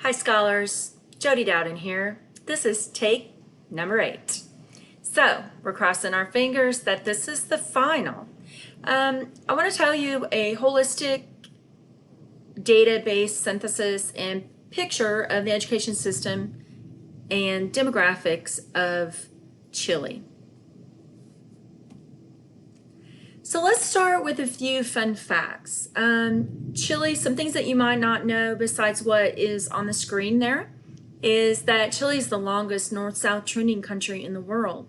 Hi scholars, Jody Dowden here. This is take number 8. So we're crossing our fingers that this is the final. I want to tell you a holistic database synthesis and picture of the education system and demographics of Chile. So let's start with a few fun facts. Chile, some things that you might not know besides what is on the screen there, is that Chile is the longest north-south trending country in the world.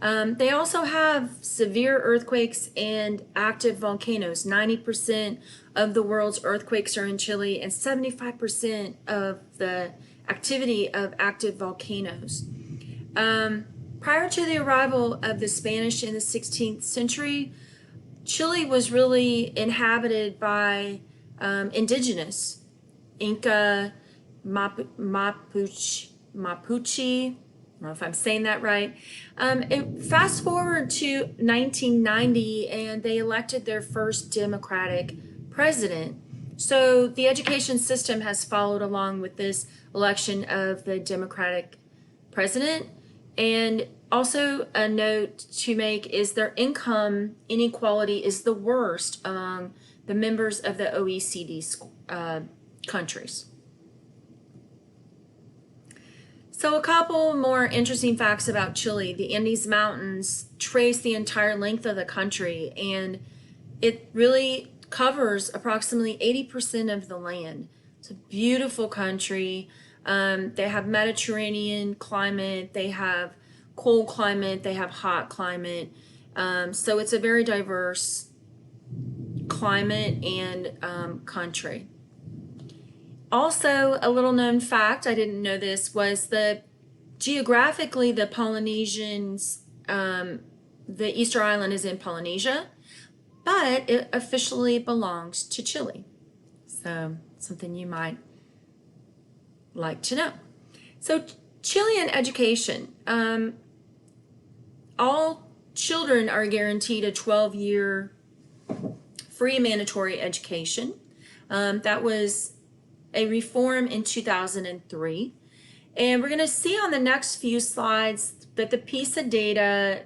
They also have severe earthquakes and active volcanoes. 90% of the world's earthquakes are in Chile and 75% of the activity of active volcanoes. Prior to the arrival of the Spanish in the 16th century, Chile was really inhabited by indigenous Inca, Mapuche, I don't know if I'm saying that right. Fast forward to 1990 and they elected their first democratic president. So the education system has followed along with this election of the democratic president. And also a note to make is their income inequality is the worst among the members of the OECD countries. So a couple more interesting facts about Chile. The Andes Mountains trace the entire length of the country, and it really covers approximately 80% of the land. It's a beautiful country. They have Mediterranean climate, they have cold climate, they have hot climate. So it's a very diverse climate and country. Also, a little known fact, I didn't know this, was that geographically the Polynesians, the Easter Island is in Polynesia, but it officially belongs to Chile. So something you might like to know. So Chilean education. All children are guaranteed a 12-year free mandatory education. That was a reform in 2003. And we're going to see on the next few slides that the PISA data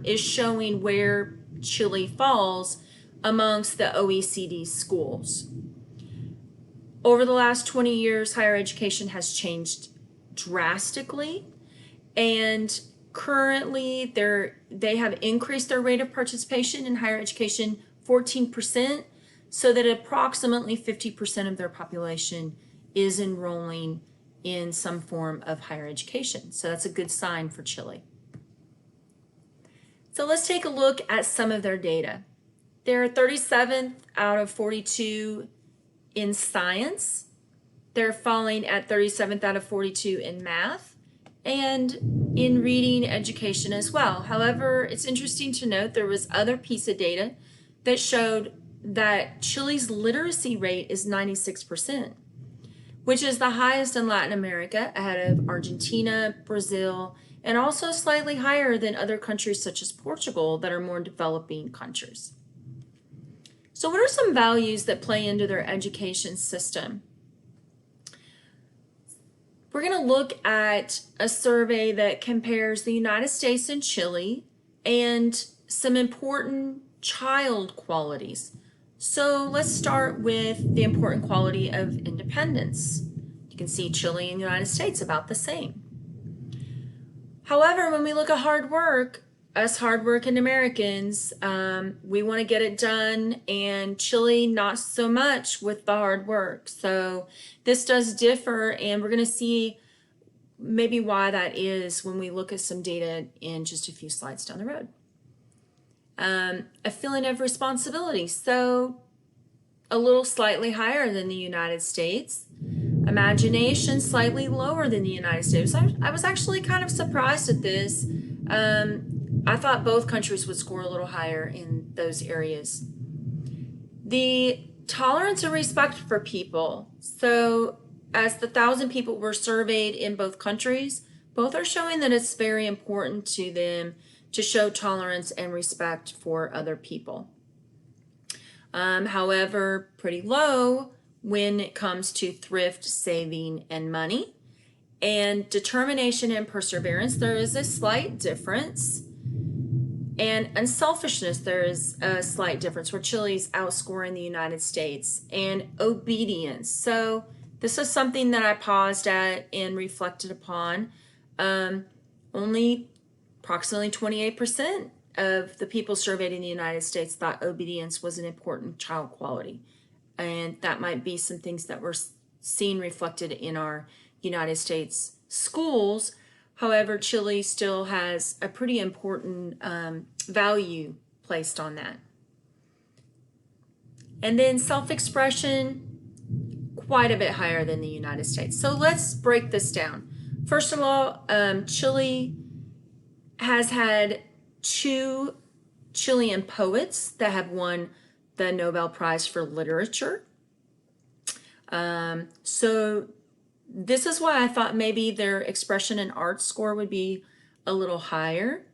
is showing where Chile falls amongst the OECD schools. Over the last 20 years, higher education has changed drastically, and currently they have increased their rate of participation in higher education 14%, so that approximately 50% of their population is enrolling in some form of higher education. So that's a good sign for Chile. So let's take a look at some of their data. They're 37th out of 42 in science. They're falling at 37th out of 42 in math and in reading education as well. However, it's interesting to note there was other PISA data that showed that Chile's literacy rate is 96%, which is the highest in Latin America, ahead of Argentina, Brazil, and also slightly higher than other countries such as Portugal that are more developing countries. So what are some values that play into their education system? We're going to look at a survey that compares the United States and Chile and some important child qualities. So let's start with the important quality of independence. You can see Chile and the United States about the same. However, when we look at hard work, us hardworking Americans, we want to get it done, and Chile not so much with the hard work. So this does differ, and we're going to see maybe why that is when we look at some data in just a few slides down the road. A feeling of responsibility, so a little slightly higher than the United States. Imagination slightly lower than the United States. I was actually kind of surprised at this. I thought both countries would score a little higher in those areas. The tolerance and respect for people. So as the 1,000 people were surveyed in both countries, both are showing that it's very important to them to show tolerance and respect for other people. However, pretty low when it comes to thrift, saving, and money. And determination and perseverance, there is a slight difference. And unselfishness, there is a slight difference where Chile's outscoring the United States. And obedience. So this is something that I paused at and reflected upon. Only approximately 28% of the people surveyed in the United States thought obedience was an important child quality. And that might be some things that we're seeing reflected in our United States schools. However, Chile still has a pretty important value placed on that. And then self-expression, quite a bit higher than the United States. So let's break this down. First of all, Chile has had 2 Chilean poets that have won the Nobel Prize for Literature. So this is why I thought maybe their expression and art score would be a little higher.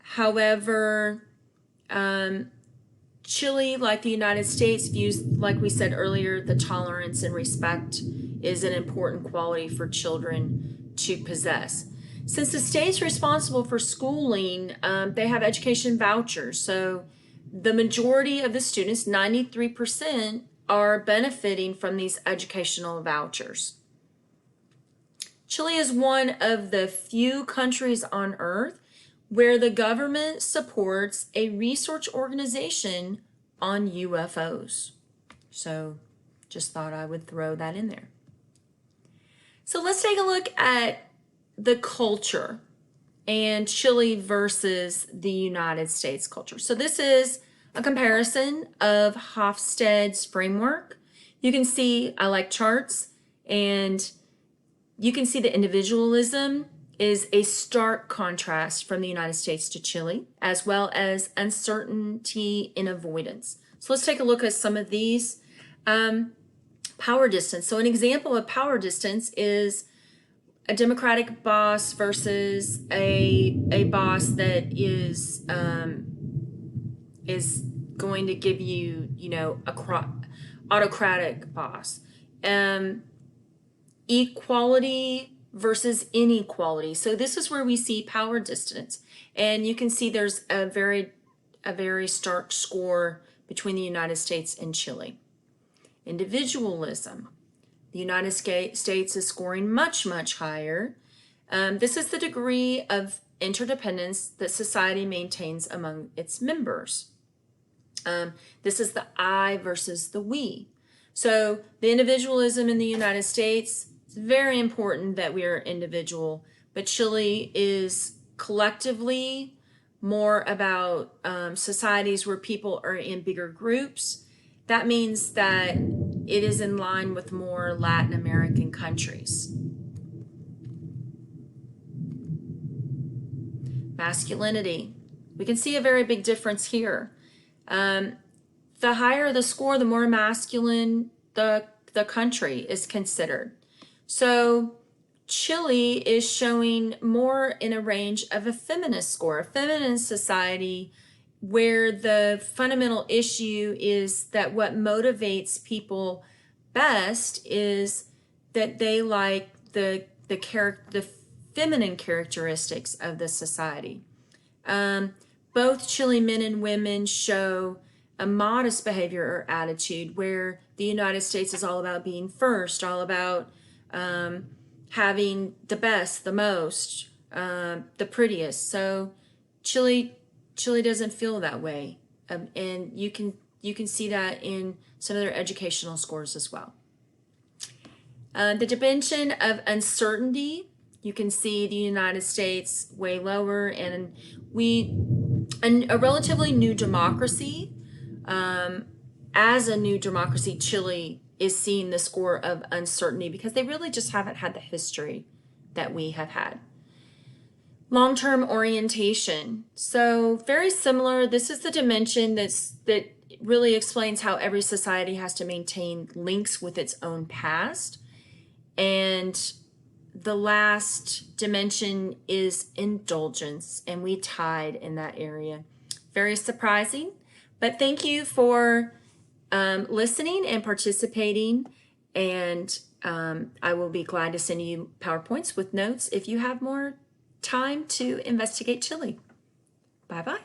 However, Chile, like the United States, views, like we said earlier, the tolerance and respect is an important quality for children to possess. Since the state's responsible for schooling, they have education vouchers. So the majority of the students, 93%, are benefiting from these educational vouchers. Chile is one of the few countries on earth where the government supports a research organization on UFOs. So just thought I would throw that in there. So let's take a look at the culture and Chile versus the United States culture. So this is a comparison of Hofstede's framework. You can see I like charts, and you can see the individualism is a stark contrast from the United States to Chile, as well as uncertainty and avoidance. So let's take a look at some of these. Power distance. So an example of power distance is a Democratic boss versus a boss that is going to give you, autocratic boss. Equality versus inequality. So this is where we see power distance, and you can see there's a very stark score between the United States and Chile. Individualism. The United States is scoring much, much higher. This is the degree of interdependence that society maintains among its members. This is the I versus the we. So the individualism in the United States, it's very important that we are individual, but Chile is collectively more about societies where people are in bigger groups. That means that it is in line with more Latin American countries. Masculinity. We can see a very big difference here. The higher the score, the more masculine the country is considered. So Chile is showing more in a range of a feminist score, a feminist society, where the fundamental issue is that what motivates people best is that they like the feminine characteristics of the society. Both Chilean men and women show a modest behavior or attitude, where the United States is all about being first, all about having the best, the most, the prettiest. So Chile doesn't feel that way, and you can see that in some of their educational scores as well. The dimension of uncertainty, you can see the United States way lower, and a relatively new democracy. As a new democracy, Chile is seeing the score of uncertainty because they really just haven't had the history that we have had. Long-term orientation. So very similar. This is the dimension that really explains how every society has to maintain links with its own past. And the last dimension is indulgence, and we tied in that area. Very surprising, but thank you for listening and participating. And I will be glad to send you PowerPoints with notes if you have more time to investigate chili. Bye-bye.